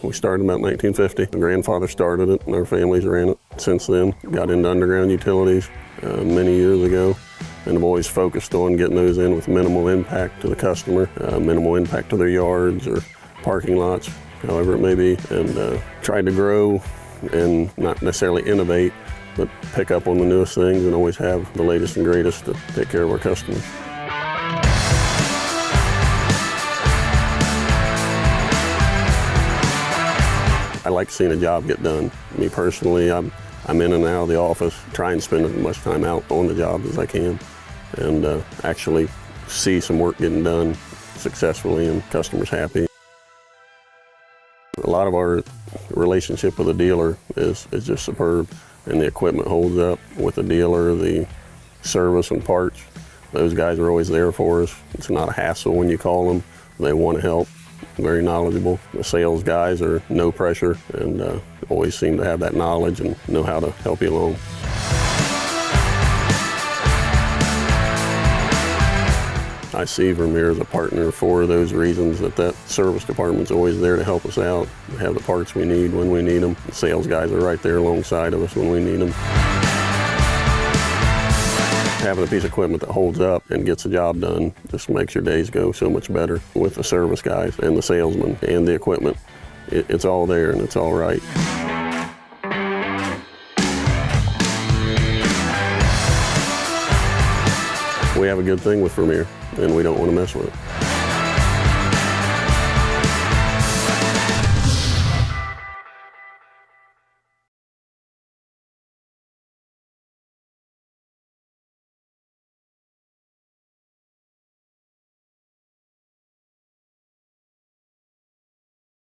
We started about 1950. My grandfather started it and our families ran it since then. Got into underground utilities many years ago and have always focused on getting those in with minimal impact to the customer, minimal impact to their yards or parking lots, however it may be, and tried to grow and not necessarily innovate, but pick up on the newest things and always have the latest and greatest to take care of our customers. I like seeing a job get done. Me personally, I'm in and out of the office, trying to spend as much time out on the job as I can and actually see some work getting done successfully and customers happy. A lot of our relationship with the dealer is just superb, and the equipment holds up with the dealer, the service and parts. Those guys are always there for us. It's not a hassle when you call them. They want to help. Very knowledgeable. The sales guys are no pressure and always seem to have that knowledge and know how to help you along. I see Vermeer as a partner for those reasons, that service department's always there to help us out. We have the parts we need when we need them. The sales guys are right there alongside of us when we need them. Having a piece of equipment that holds up and gets the job done just makes your days go so much better with the service guys and the salesmen and the equipment. It's all there and it's all right. We have a good thing with Vermeer and we don't want to mess with it.